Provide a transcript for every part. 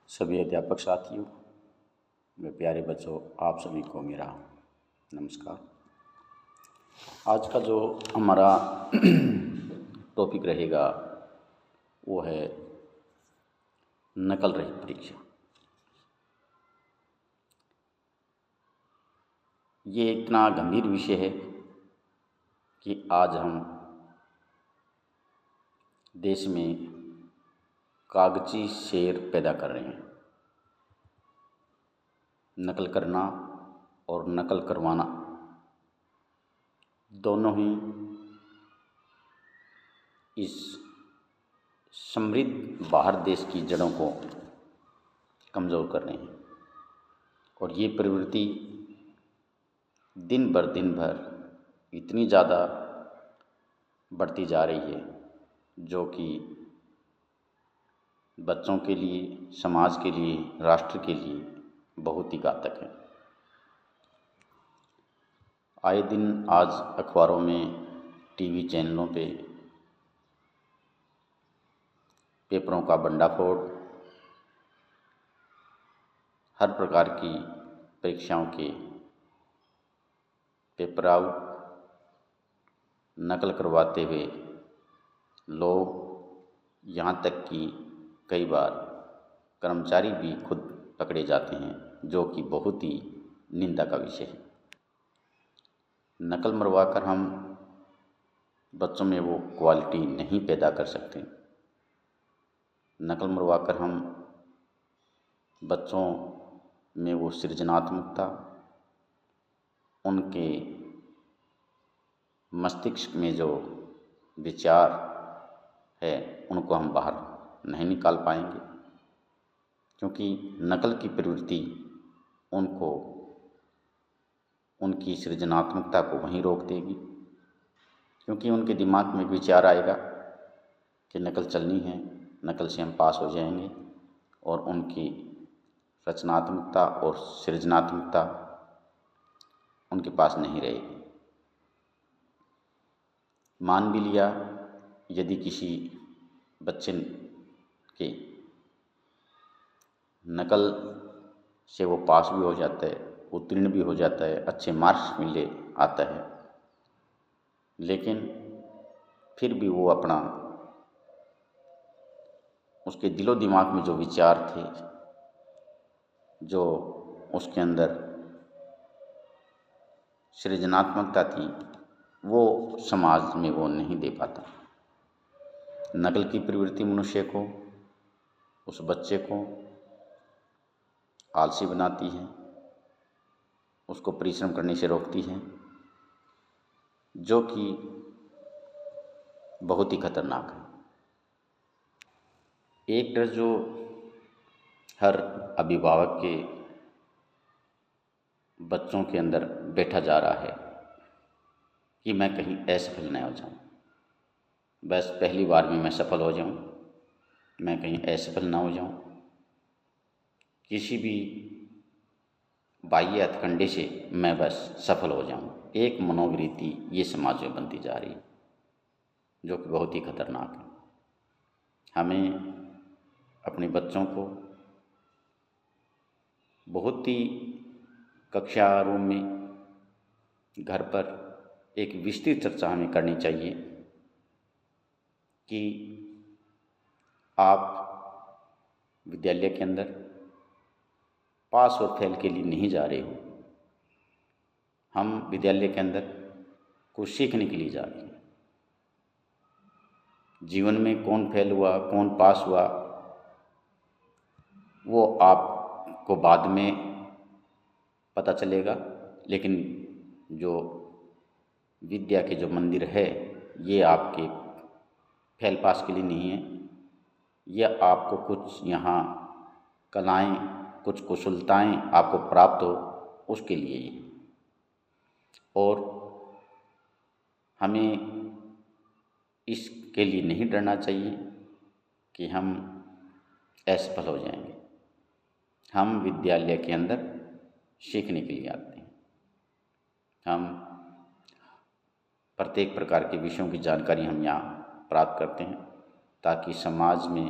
सभी अध्यापक साथियों, मेरे प्यारे बच्चों, आप सभी को मेरा नमस्कार। आज का जो हमारा टॉपिक रहेगा वो है नकल रहित परीक्षा। ये इतना गंभीर विषय है कि आज हम देश में कागजी शेर पैदा कर रहे हैं। नकल करना और नकल करवाना दोनों ही इस समृद्ध भारत देश की जड़ों को कमज़ोर कर रहे हैं और ये प्रवृत्ति दिन भर इतनी ज़्यादा बढ़ती जा रही है जो कि बच्चों के लिए, समाज के लिए, राष्ट्र के लिए बहुत ही घातक है। आए दिन आज अखबारों में, टीवी चैनलों पे पेपरों का भंडाफोड़, हर प्रकार की परीक्षाओं के पेपर आउट, नकल करवाते हुए लोग, यहाँ तक कि कई बार कर्मचारी भी खुद पकड़े जाते हैं, जो कि बहुत ही निंदा का विषय है। नकल मरवाकर हम बच्चों में वो क्वालिटी नहीं पैदा कर सकते। नकल मरवाकर हम बच्चों में वो सृजनात्मकता, उनके मस्तिष्क में जो विचार है, उनको हम बाहर नहीं निकाल पाएंगे, क्योंकि नकल की प्रवृत्ति उनको, उनकी सृजनात्मकता को वहीं रोक देगी। क्योंकि उनके दिमाग में विचार आएगा कि नकल चलनी है, नकल से हम पास हो जाएंगे, और उनकी रचनात्मकता और सृजनात्मकता उनके पास नहीं रहेगी। मान भी लिया यदि किसी बच्चे के नकल से वो पास भी हो जाता है, उत्तीर्ण भी हो जाता है, अच्छे मार्क्स मिले आता है, लेकिन फिर भी वो अपना, उसके दिलो दिमाग में जो विचार थे, जो उसके अंदर सृजनात्मकता थी, वो समाज में वो नहीं दे पाता। नकल की प्रवृत्ति मनुष्य को, उस बच्चे को आलसी बनाती है, उसको परिश्रम करने से रोकती है, जो कि बहुत ही खतरनाक है। एक डर जो हर अभिभावक के बच्चों के अंदर बैठा जा रहा है कि मैं कहीं असफल न हो जाऊं, बस पहली बार में मैं सफल हो जाऊं, मैं कहीं असफल ना हो जाऊं, किसी भी बाह्य हथकंडे से मैं बस सफल हो जाऊं। एक मनोवृत्ति ये समाज में बनती जा रही है, जो कि बहुत ही खतरनाक है। हमें अपने बच्चों को बहुत ही कक्षा रूम में, घर पर एक विस्तृत चर्चा हमें करनी चाहिए कि आप विद्यालय के अंदर पास और फेल के लिए नहीं जा रहे हो, हम विद्यालय के अंदर कुछ सीखने के लिए जा रहे हैं। जीवन में कौन फेल हुआ, कौन पास हुआ, वो आपको बाद में पता चलेगा, लेकिन जो विद्या के जो मंदिर है, ये आपके फेल पास के लिए नहीं है। यह आपको कुछ यहाँ कलाएं, कुछ कुशलताएं आपको प्राप्त हो, उसके लिए ही। और हमें इसके लिए नहीं डरना चाहिए कि हम असफल हो जाएंगे। हम विद्यालय के अंदर सीखने के लिए आते हैं। हम प्रत्येक प्रकार के विषयों की जानकारी हम यहाँ प्राप्त करते हैं, ताकि समाज में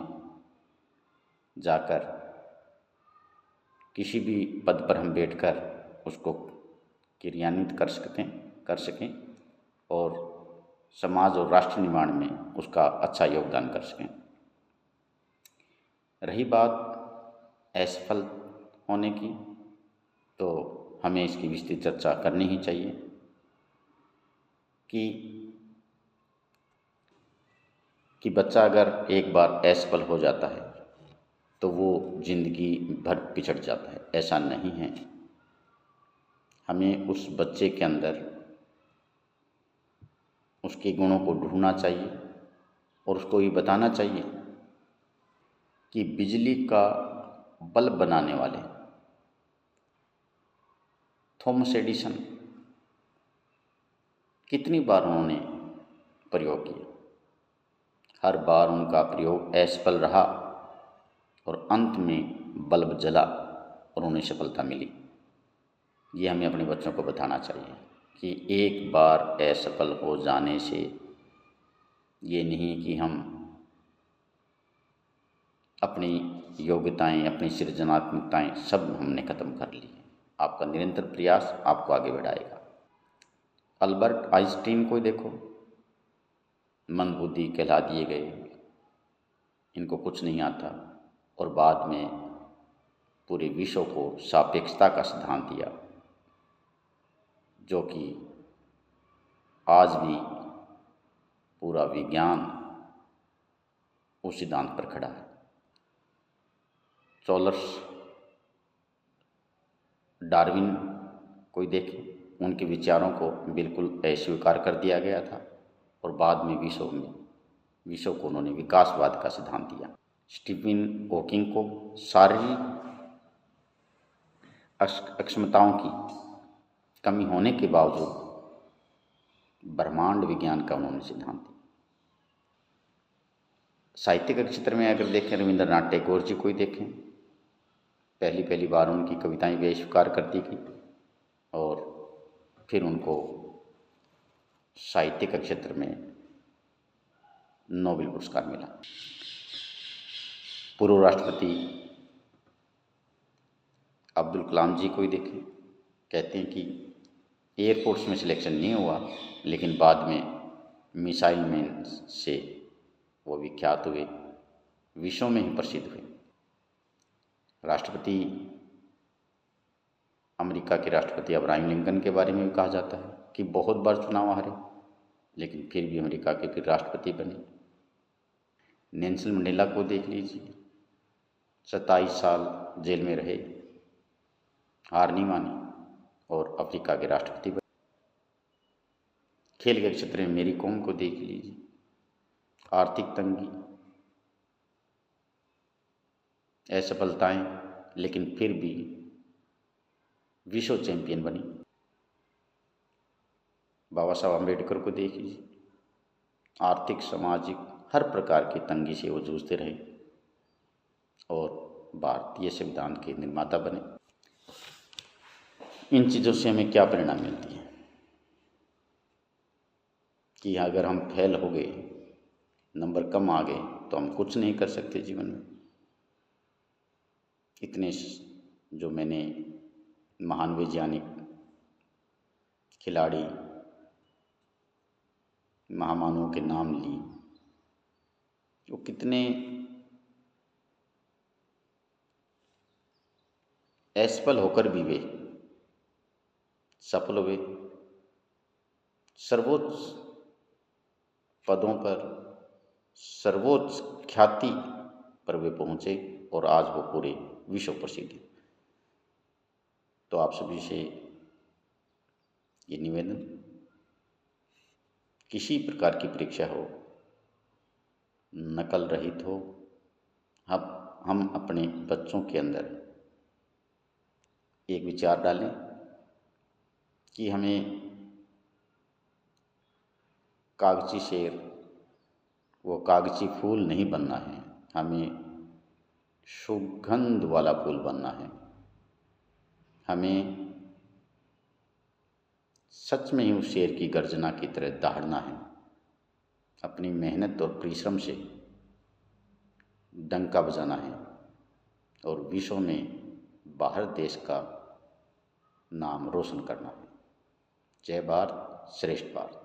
जाकर किसी भी पद पर हम बैठकर उसको क्रियान्वित कर सकें और समाज और राष्ट्र निर्माण में उसका अच्छा योगदान कर सकें। रही बात असफल होने की, तो हमें इसकी विस्तृत चर्चा करनी ही चाहिए कि बच्चा अगर एक बार असफल हो जाता है तो वो ज़िंदगी भर पिछड़ जाता है। ऐसा नहीं है। हमें उस बच्चे के अंदर उसके गुणों को ढूंढना चाहिए और उसको ये बताना चाहिए कि बिजली का बल्ब बनाने वाले थॉमस एडिसन कितनी बार उन्होंने प्रयोग किया, हर बार उनका प्रयोग असफल रहा और अंत में बल्ब जला और उन्हें सफलता मिली। ये हमें अपने बच्चों को बताना चाहिए कि एक बार असफल हो जाने से ये नहीं कि हम अपनी योग्यताएं, अपनी सृजनात्मकताएं सब हमने ख़त्म कर ली। आपका निरंतर प्रयास आपको आगे बढ़ाएगा। अल्बर्ट आइंस्टीन को देखो, मंदबुद्धि कहला दिए गए, इनको कुछ नहीं आता और बाद में पूरे विश्व को सापेक्षता का सिद्धांत दिया, जो कि आज भी पूरा विज्ञान उस सिद्धांत पर खड़ा है। चार्ल्स डार्विन कोई देखे, उनके विचारों को बिल्कुल अस्वीकार कर दिया गया था और बाद में विश्व को उन्होंने विकासवाद का सिद्धांत दिया। स्टीफन हॉकिंग को शारीरिक अक्षमताओं की कमी होने के बावजूद ब्रह्मांड विज्ञान का उन्होंने सिद्धांत दिया। साहित्य के क्षेत्र में अगर देखें, रविंद्रनाथ टैगोर जी को ही देखें, पहली बार उनकी कविताएं भी स्वीकार कर दी गई और फिर उनको साहित्य के क्षेत्र में नोबेल पुरस्कार मिला। पूर्व राष्ट्रपति अब्दुल कलाम जी को ही देखें, कहते हैं कि एयरफोर्स में सिलेक्शन नहीं हुआ, लेकिन बाद में मिसाइल मैन से वो विख्यात हुए, विश्व में ही प्रसिद्ध हुए। राष्ट्रपति अमेरिका के राष्ट्रपति अब्राहम लिंकन के बारे में भी कहा जाता है कि बहुत बार चुनाव हारे, लेकिन फिर भी अमेरिका के फिर राष्ट्रपति बने। नेल्सन मंडेला को देख लीजिए, 27 साल जेल में रहे, हार नहीं मानी और अफ्रीका के राष्ट्रपति बने। खेल के क्षेत्र में मेरी कॉम को देख लीजिए, आर्थिक तंगी, असफलताएं, लेकिन फिर भी विश्व चैंपियन बनी। बाबा साहब अम्बेडकर को देख लीजिए, आर्थिक, सामाजिक हर प्रकार की तंगी से वो जूझते रहे और भारतीय संविधान के निर्माता बने। इन चीज़ों से हमें क्या प्रेरणा मिलती है कि अगर हम फेल हो गए, नंबर कम आ गए, तो हम कुछ नहीं कर सकते जीवन में। इतने जो मैंने महान वैज्ञानिक, खिलाड़ी, महामानवों के नाम लिए, वो कितने असफल होकर भी वे सफल हुए, सर्वोच्च पदों पर, सर्वोच्च ख्याति पर वे पहुँचे और आज वो पूरे विश्व प्रसिद्ध है। तो आप सभी से ये निवेदन, किसी प्रकार की परीक्षा हो, नकल रहित हो, हम अपने बच्चों के अंदर एक विचार डालें कि हमें कागजी शेर, वो कागजी फूल नहीं बनना है, हमें सुगंध वाला फूल बनना है। हमें सच में ही उस शेर की गर्जना की तरह दहाड़ना है, अपनी मेहनत और परिश्रम से डंका बजाना है और विश्व में बाहर देश का नाम रोशन करना है। जय भारत, श्रेष्ठ भारत।